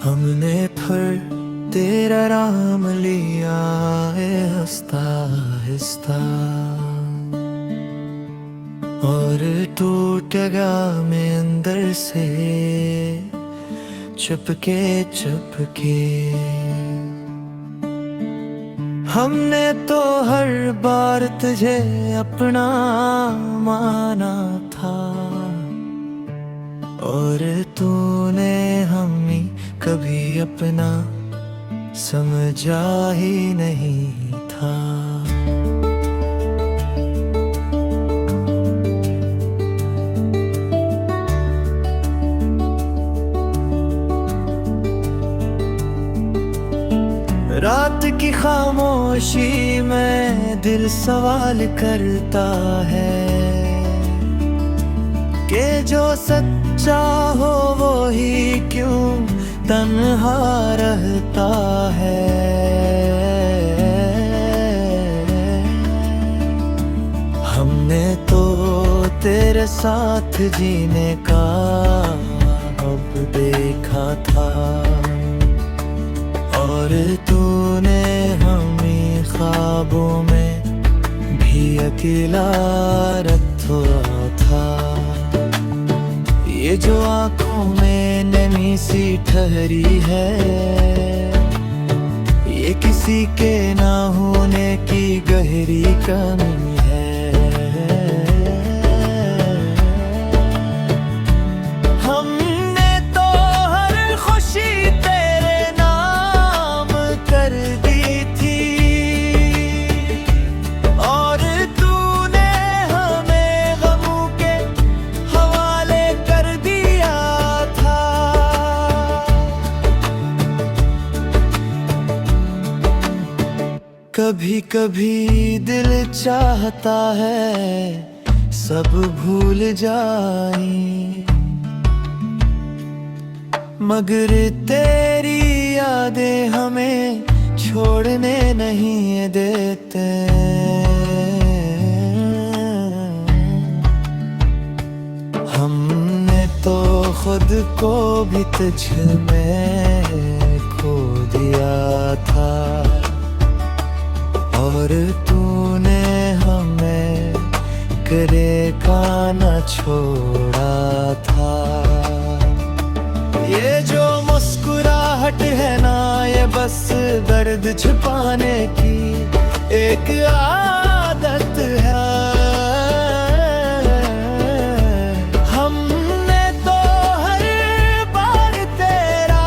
हमने फर तेरा राम लिया है हंसता आहिस्ता, और टूटेगा मैं अंदर से चुपके चुपके। हमने तो हर बार तुझे अपना माना था, और तूने हमें कभी अपना समझा ही नहीं था। रात की खामोशी में दिल सवाल करता है कि जो सच्चा हो वो ही क्यों तन्हा रहता है। हमने तो तेरे साथ जीने का अब देखा था, और तूने हमें ख्वाबों में भी अकेला रखा था। ये जो आंखों में नमी सी ठहरी है, ये किसी के ना होने की गहरी कमी है। हमने तो हर खुशी तेरे नाम कर दी थी, और तूने हमें गमों के हवाले कर दिया था। कभी कभी दिल चाहता है सब भूल जाए, मगर तेरी यादें हमें छोड़ने नहीं देते। हमने तो खुद को भी तुझ में खो दिया था, और तूने हमें करे का न छोड़ा था। ये जो मुस्कुराहट है ना, ये बस दर्द छुपाने की एक आदत है। हमने तो हर बार तेरा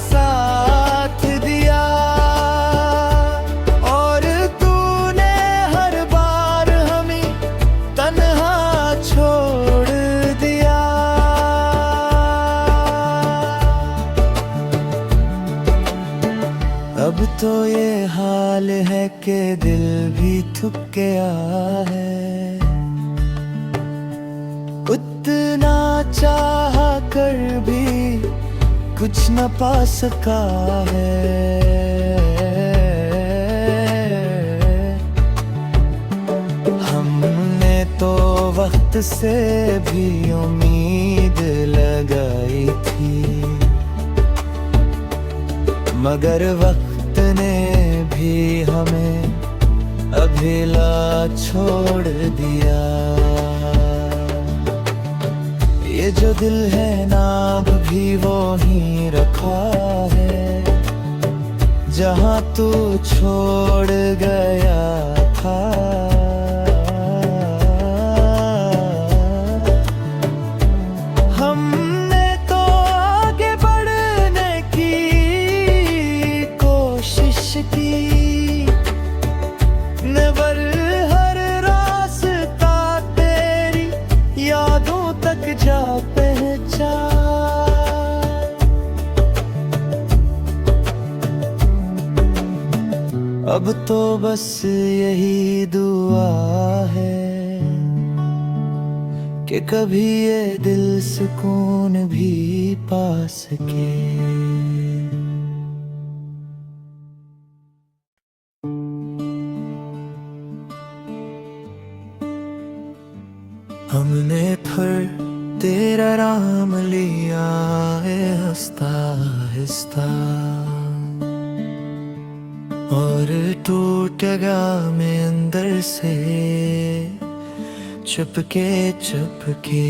साथ दिया, और तूने हर बार हमें तन्हा छोड़ दिया। अब तो ये हाल है कि दिल भी थक गया है, उतना चाह कर भी कुछ न पा सका है। हमने तो वक्त से भी उम्मीद लगाई थी, मगर वक्त ने भी हमें अकेला छोड़ दिया। ये जो दिल है ना अब भी वो ही रखा है, जहाँ तू छोड़ गया था। हमने तो आगे बढ़ने की कोशिश की, नेवर हर रास्ता तेरी यादों तक जा पहुंचा। अब तो बस यही दुआ है कि कभी ये दिल सुकून भी पा सके। हमने फर तेरा राम लिया है हंसता हंसता, और टूटेगा मैं अंदर से चुपके चुपके।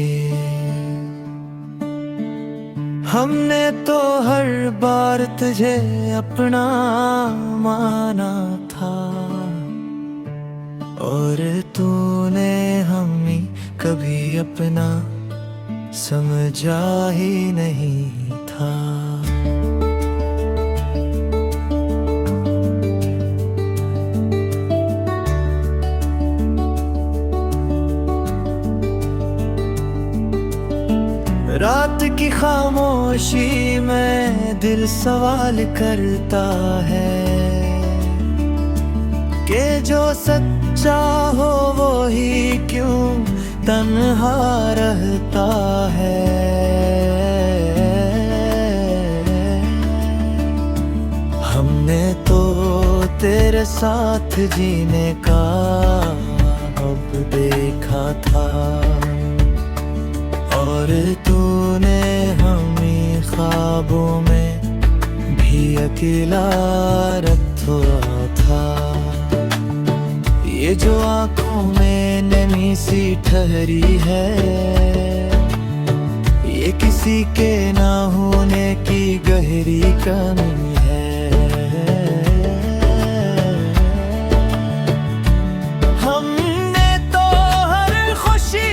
हमने तो हर बार तुझे अपना माना था, और तूने हमें कभी अपना समझा ही नहीं था। रात की खामोशी में दिल सवाल करता है कि जो सच्चा हो वो ही क्यों तन्हा रहता है। हमने तो तेरे साथ जीने का अब देखा था, और तूने हमें ख्वाबों में भी अकेला रखा था। ये जो आंखों में नमी सी ठहरी है, ये किसी के ना होने की गहरी कमी है। हमने तो हर खुशी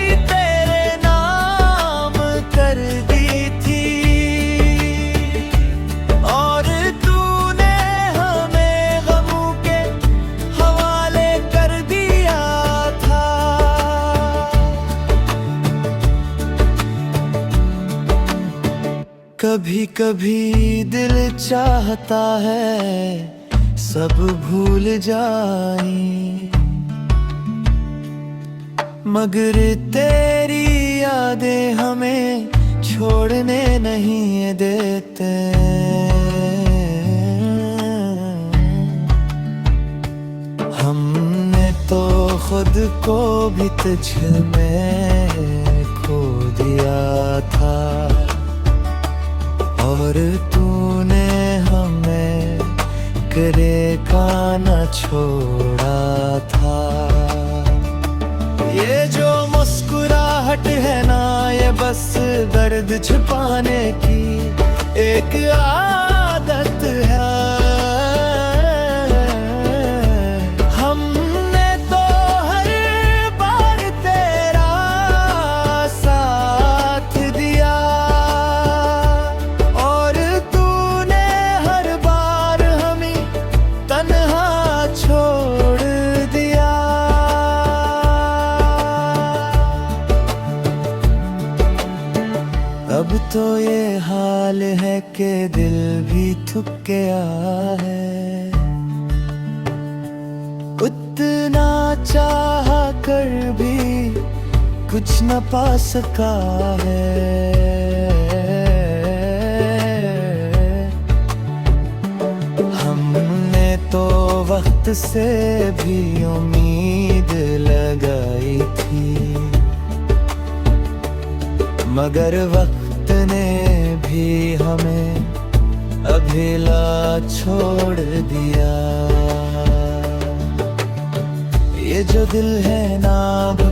कभी कभी दिल चाहता है सब भूल जाए, मगर तेरी यादें हमें छोड़ने नहीं देते। हमने तो खुद को भी तुझ में खो दिया था, और तूने हमें करे का न छोड़ा था। ये जो मुस्कुराहट है ना, ये बस दर्द छुपाने की एक आदत है। हमने तो हर बार तेरा साथ दिया, अब तो ये हाल है कि दिल भी थक गया है। उतना चाह कर भी कुछ न पा सका है। हमने तो वक्त से भी उम्मीद लगाई थी, मगर वक्त ने भी हमें अकेला छोड़ दिया। ये जो दिल है ना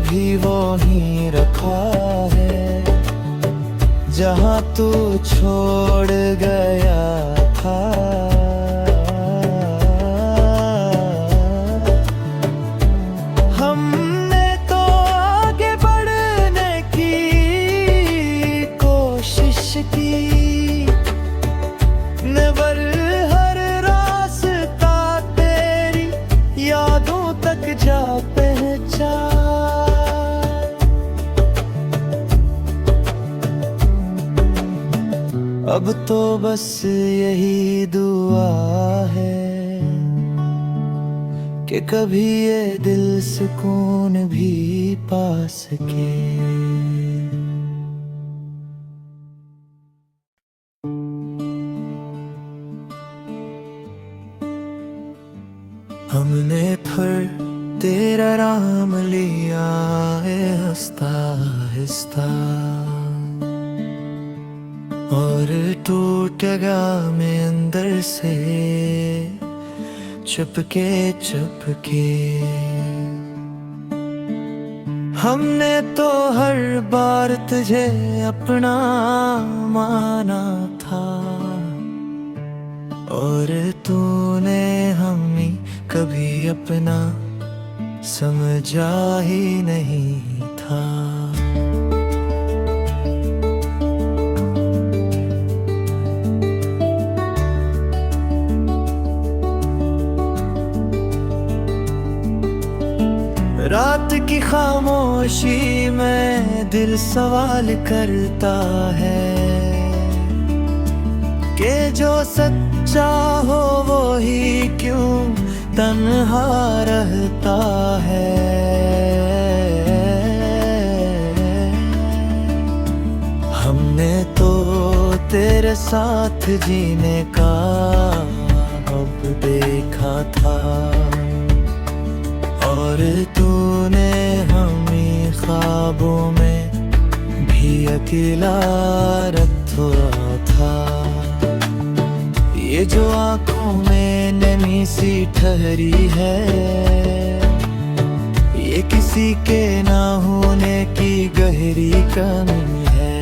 भी वो ही रखा है जहाँ तू छोड़ गया था। जा पहचान, अब तो बस यही दुआ है कि कभी ये दिल सुकून भी पा सके। हमने फिर तेरा राम लिया है हंसता हंसता। और टूटेगा मैं अंदर से चुपके चुपके। हमने तो हर बार तुझे अपना माना था, और तूने हमें कभी अपना समझा ही नहीं था। रात की खामोशी में दिल सवाल करता है कि जो सच्चा हो वो ही क्यों तन्हा रहता है। हमने तो तेरे साथ जीने का अब देखा था, और तूने हमें ख्वाबों में भी अकेला रखा था। ये जो आँखों में नमी सी ठहरी है, ये किसी के ना होने की गहरी कमी है।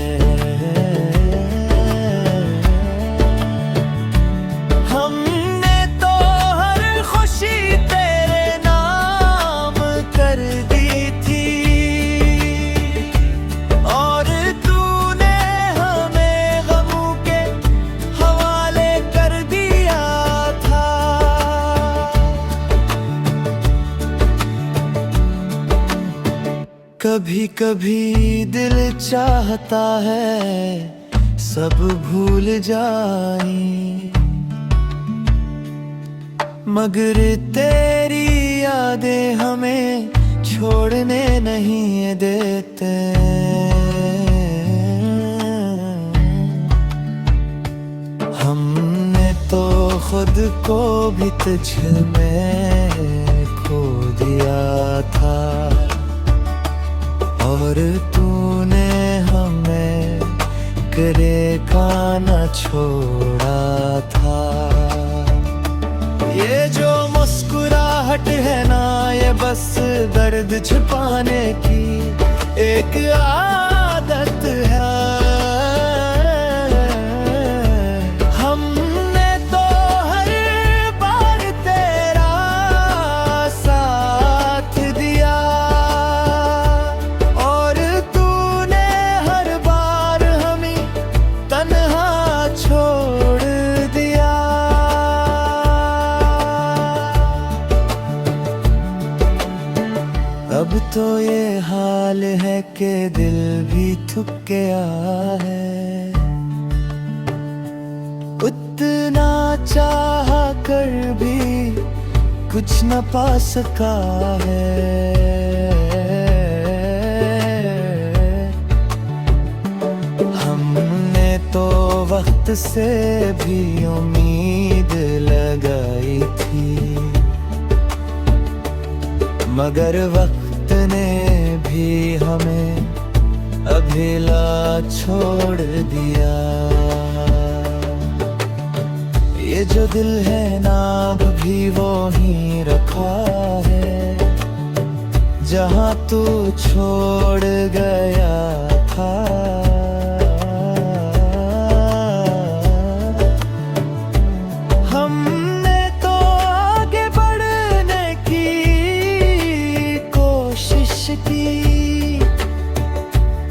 हमने तो हर खुशी तेरे नाम कर दी थी, और तूने हमें गमों के हवाले कर दिया था। कभी कभी दिल चाहता है सब भूल जाए, मगर तेरी यादें हमें छोड़ने नहीं देते। हमने तो खुद को भी तुझ में खो दिया था, और तूने हमें करे का न छोड़ा था। ये जो मुस्कुराहट है ना, ये बस दर्द छुपाने की एक आदत है। हमने तो हर बार तेरा साथ दिया, और तूने हर बार हमें तन्हा छोड़ दिया। अब तो ये हाल है कि दिल भी थक गया है, उतना चाह कर भी कुछ न पा सका है। हमने तो वक्त से भी उम्मीद लगाई थी, मगर वक्त ने भी हमें अकेला छोड़ दिया। ये जो दिल है ना भी वो ही रखा है जहाँ तू छोड़ गया था।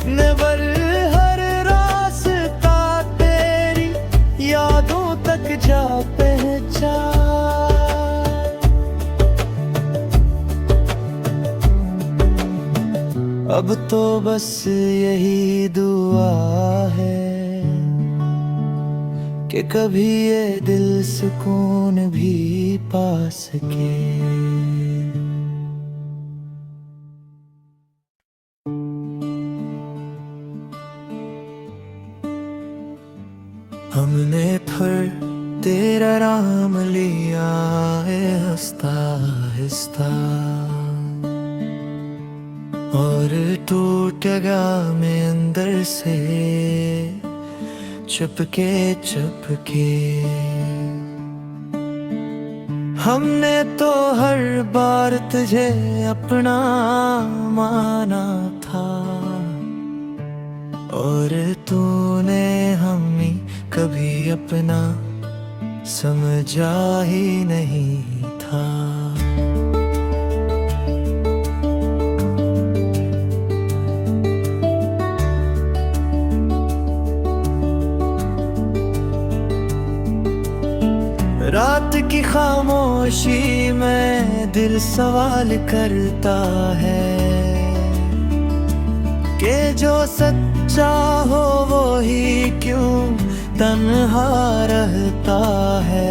नेवर हर रास्ता तेरी यादों तक जा पहचान। अब तो बस यही दुआ है कि कभी ये दिल सुकून भी पा सके। हमने फिर तेरा नाम लिया है हंसता हंसता, और टूटेगा मैं अंदर से चुपके चुपके। हमने तो हर बार तुझे अपना माना था, और तूने हमें कभी अपना समझा ही नहीं था। रात की खामोशी में दिल सवाल करता है कि जो सच्चा हो वो ही क्यों तन्हा रहता है।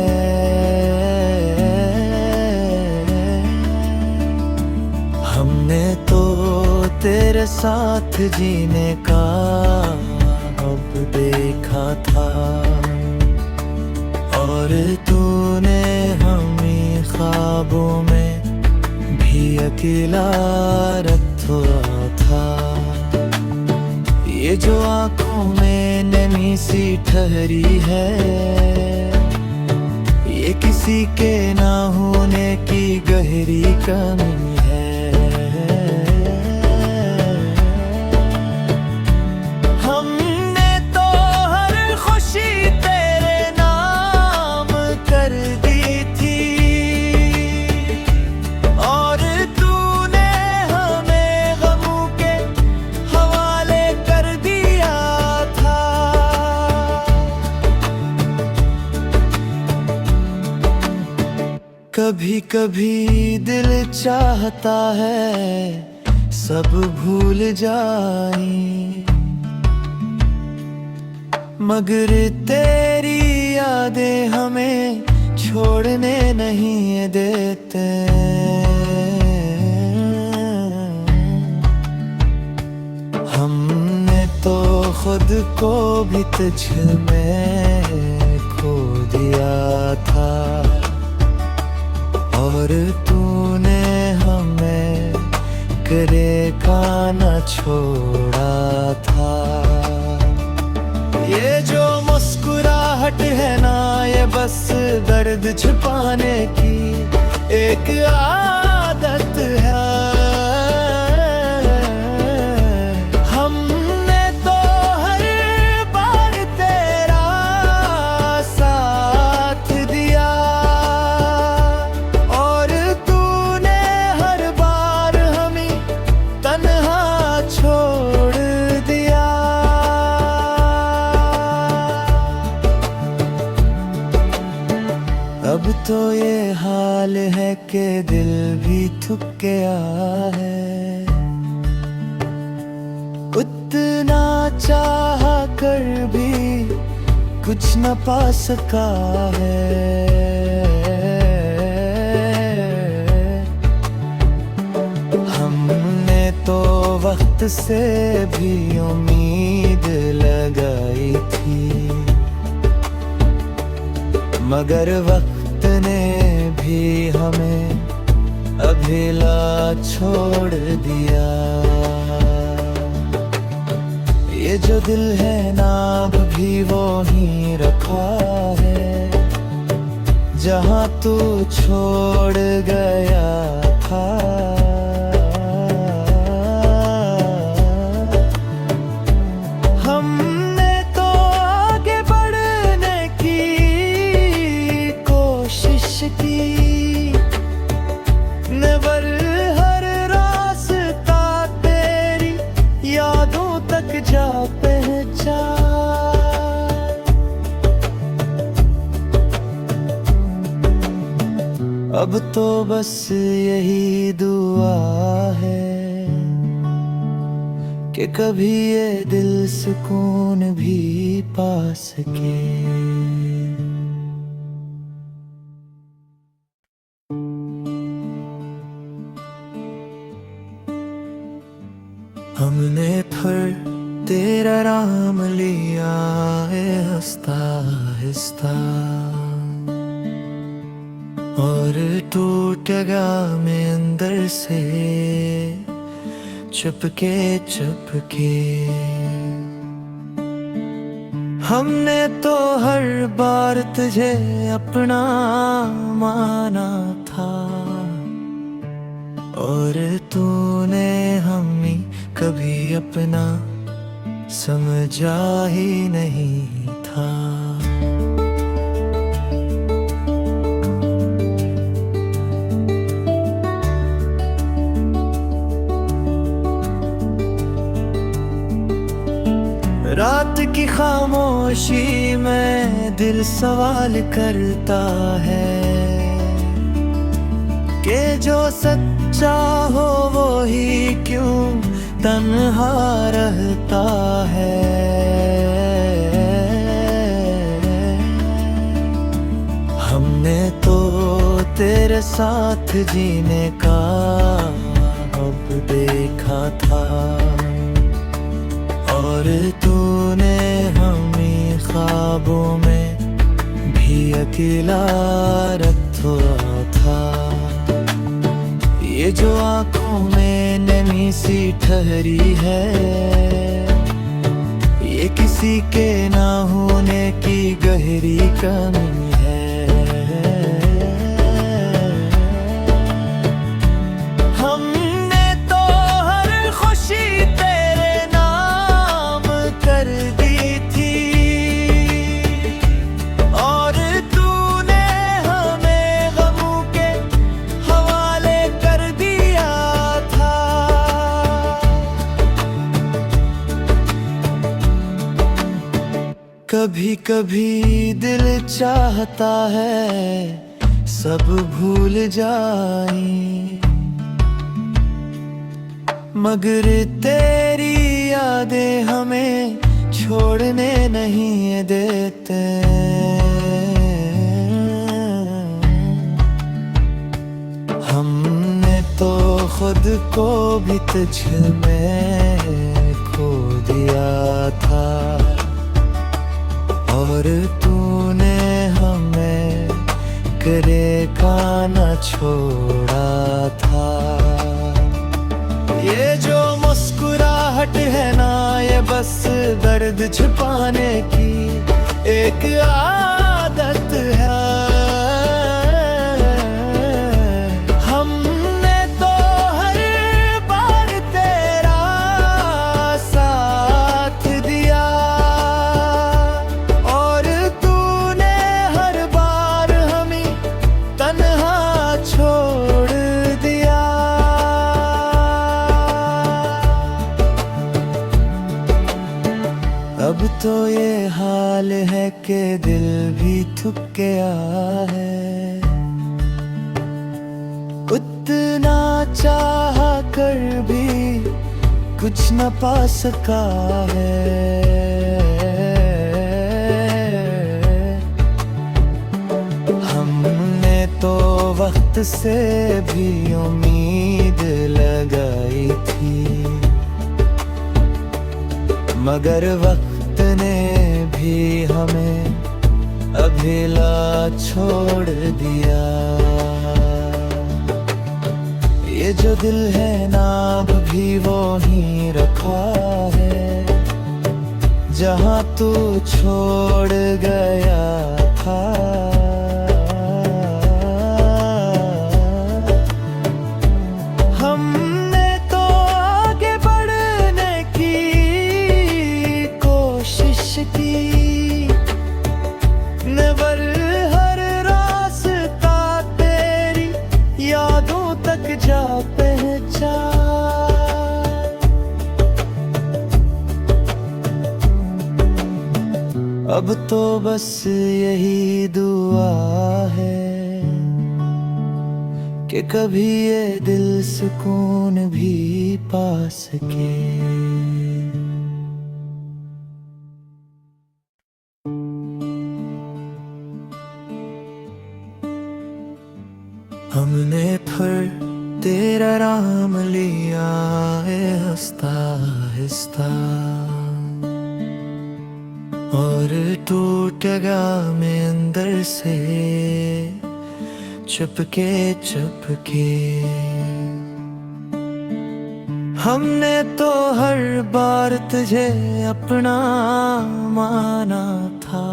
हमने तो तेरे साथ जीने का अब देखा था, और तूने हमें ख्वाबों में भी अकेला रखा था। ये जो आंखों में नमी सी ठहरी है, ये किसी के ना होने की गहरी कमी है। हमने तो हर खुशी कभी कभी दिल चाहता है सब भूल जाए, मगर तेरी यादें हमें छोड़ने नहीं देते। हमने तो खुद को भी तुझ में खो दिया था, और तूने हमें करे का न छोड़ा था। ये जो मुस्कुराहट है ना, ये बस दर्द छुपाने की एक आदत है। हमने तो हर बार तेरा साथ दिया, अब तो ये हाल है कि दिल भी थक गया है। उतना चाह कर भी कुछ न पा सका है। हमने तो वक्त से भी उम्मीद लगाई थी, मगर वक्त ने भी हमें अकेला छोड़ दिया। ये जो दिल है ना भी वो ही रखा है जहाँ तू छोड़ गया था। नेवर हर रास्ता तेरी यादों तक जा पहचान। अब तो बस यही दुआ है कि कभी ये दिल सुकून भी पा सके। हमने फिर तेरा नाम लिया है आहिस्ता आहिस्ता, और टूट गया मैं अंदर से चुपके चुपके। हमने तो हर बार तुझे अपना माना था, और तूने हमें कभी अपना समझा ही नहीं था। रात की खामोशी में दिल सवाल करता है कि जो सच्चा हो वो ही क्यों तन्हा रहता है। हमने तो तेरे साथ जीने का अब देखा था, और तूने हमें ख्वाबों में भी अकेला रखा था। ये जो आंखों में नमी सी ठहरी है, ये किसी के ना होने की गहरी कमी है। हमने तो हर खुशी तेरे नाम कर दी थी, और तूने हमें गमों के हवाले कर दिया था। कभी कभी दिल चाहता है सब भूल जाए, मगर तेरी यादें हमें छोड़ने नहीं देते। हमने तो खुद को भी तुझ में खो दिया था, और तूने हमें करे का न छोड़ा था। ये जो मुस्कुराहट है ना, ये बस दर्द छुपाने की एक आदत है। हमने तो हर बार तेरा साथ दिया, और तूने हर बार हमें तन्हा छोड़ दिया। अब तो ये हाल है कि दिल भी थक गया है, उतना चाह कर भी कुछ न पा सका है। हमने तो वक्त से भी उम्मीद लगाई थी, मगर वक्त ने भी हमें अकेला छोड़ दिया। ये जो दिल है ना अब भी वो ही रखा है, जहाँ तू छोड़ गया था। नेवर हर रास्ता तेरी यादों तक जा पहुंचा। अब तो बस यही दुआ है कि कभी ये दिल सुकून भी पा सके। हमने फिर तेरा नाम लिया है आहिस्ता आहिस्ता, और टूटेगा मैं अंदर से चुपके चुपके। हमने तो हर बार तुझे अपना माना था,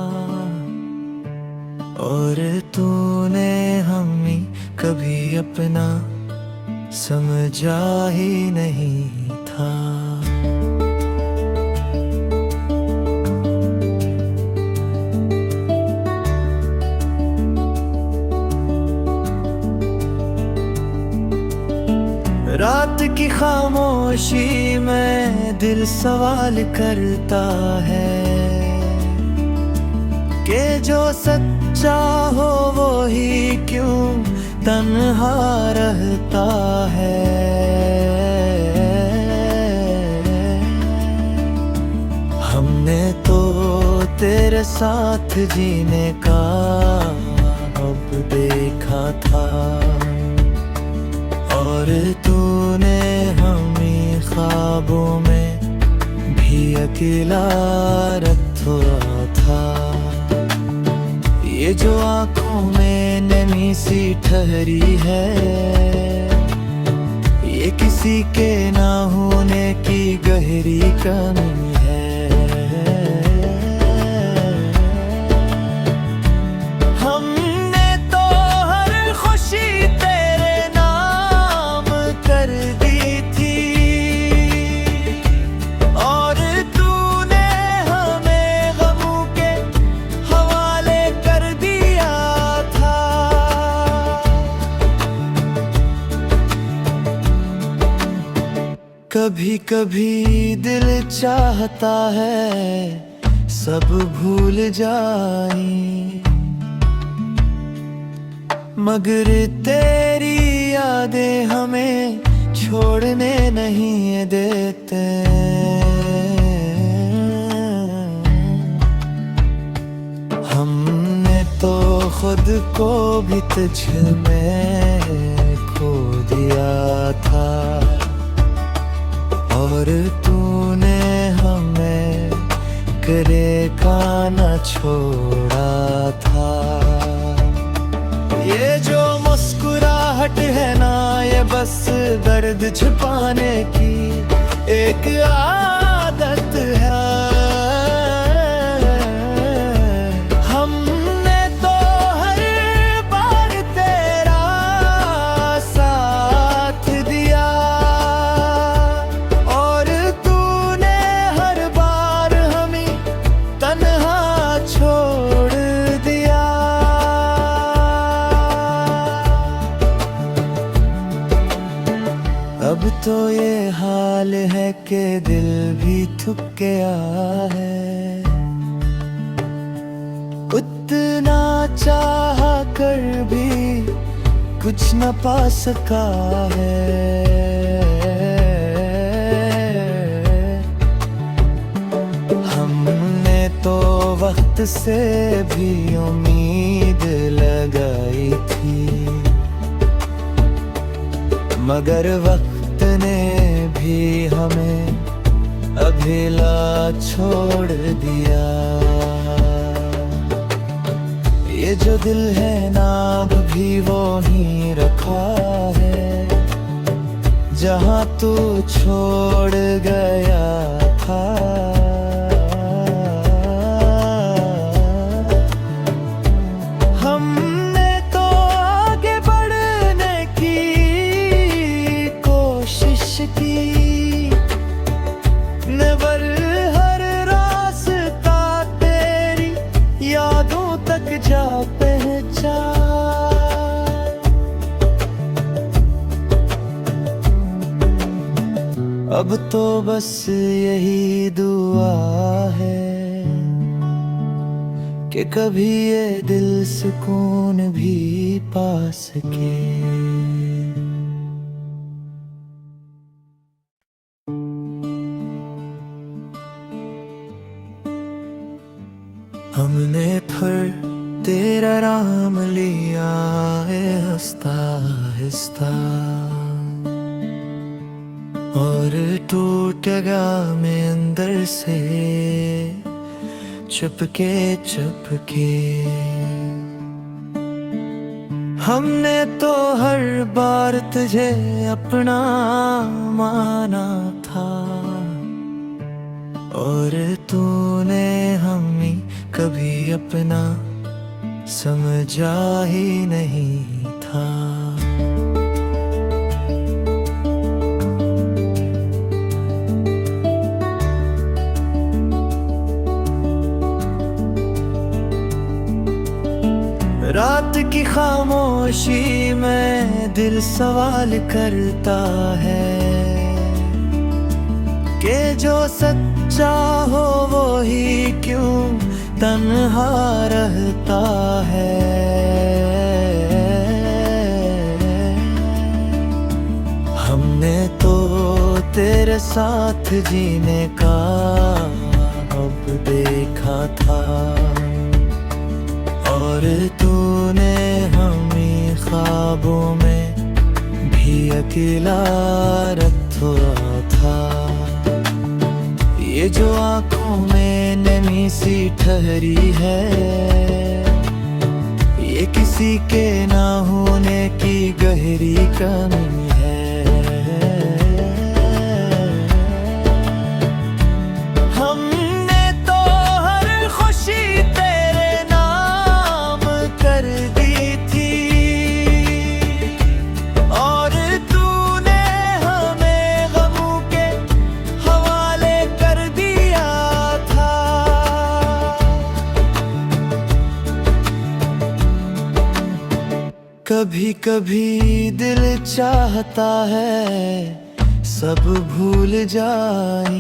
और तूने हमें कभी अपना समझा ही नहीं था। रात की खामोशी में दिल सवाल करता है कि जो सच्चा हो वो ही क्यों तन्हा रहता है। हमने तो तेरे साथ जीने का अब देखा था, और तूने हमें ख्वाबों में भी अकेला रखा था। ये जो आंखों में नमी सी ठहरी है, ये किसी के ना होने की गहरी कमी है। हमने तो हर खुशी तेरे नाम कर दी थी, और तूने हमें गमों के हवाले कर दिया था। कभी कभी दिल चाहता है सब भूल जाए, मगर तेरी यादें हमें छोड़ने नहीं देते। हमने तो खुद को भी तुझ में खो दिया था, और तूने हमें करे का न छोड़ा था। ये जो मुस्कुराहट है ना, ये बस दर्द छुपाने की एक आदत है। हमने तो हर बार तेरा साथ दिया, और तूने हर बार हमें तन्हा छोड़ दिया। अब तो ये हाल है कि दिल भी थक गया है, उतना चाह कर भी कुछ न पा सका है। हमने तो वक्त से भी उम्मीद लगाई थी, मगर वक्त ने भी हमें अकेला छोड़ दिया। ये जो दिल है ना भी वो ही रखा है, जहाँ तू छोड़ गया था। नेवर हर रास्ता तेरी यादों तक जा पहुंचा। अब तो बस यही दुआ है कि कभी ये दिल सुकून भी पा सके। हमने फिर तेरा नाम लिया है आहिस्ता आहिस्ता, और टूट गया मैं अंदर से चुपके चुपके। हमने तो हर बार तुझे अपना माना था, और तूने हमें कभी अपना समझा ही नहीं था। रात की खामोशी में दिल सवाल करता है कि जो सच्चा हो वो ही क्यों तन्हा रहता है। हमने तो तेरे साथ जीने का अब देखा था, और तूने हमें ख्वाबों में भी अकेला रखा था। ये जो आंखों में नमी सी ठहरी है, ये किसी के ना होने की गहरी कमी है। हमने तो हर खुशी तेरे नाम कर दी थी, और तूने हमें गमों के हवाले कर दिया था। कभी कभी दिल चाहता है सब भूल जाए,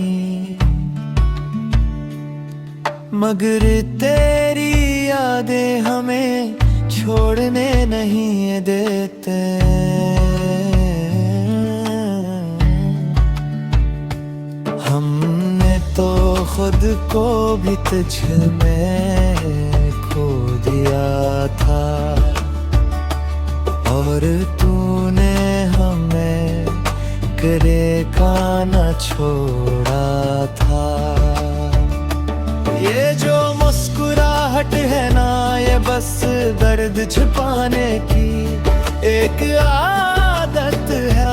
मगर तेरी यादें हमें छोड़ने नहीं देते। हमने तो खुद को भी तुझ में खो दिया था, और तूने हमें करे का न छोड़ा था। ये जो मुस्कुराहट है ना, ये बस दर्द छुपाने की एक आदत है।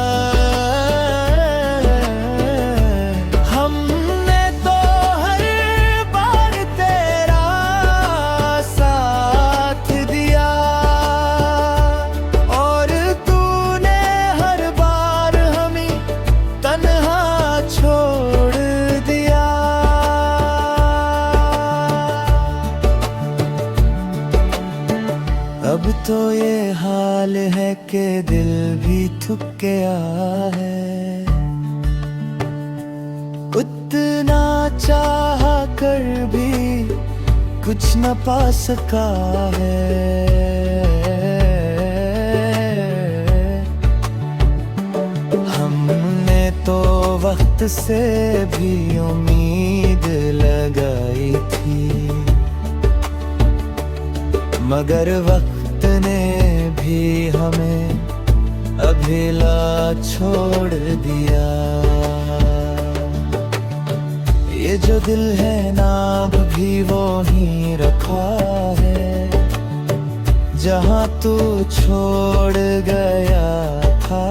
हमने तो हर बार तेरा साथ दिया, और तूने हर बार हमें तन्हा छोड़ दिया। अब तो ये हाल है कि दिल भी थक गया है, उतना चाह कर भी कुछ न पा सका है। हमने तो वक्त से भी उम्मीद लगाई थी, मगर वक्त ने भी हमें अकेला छोड़ दिया। ये जो दिल है ना भी वो ही रखा है, जहाँ तू छोड़ गया था।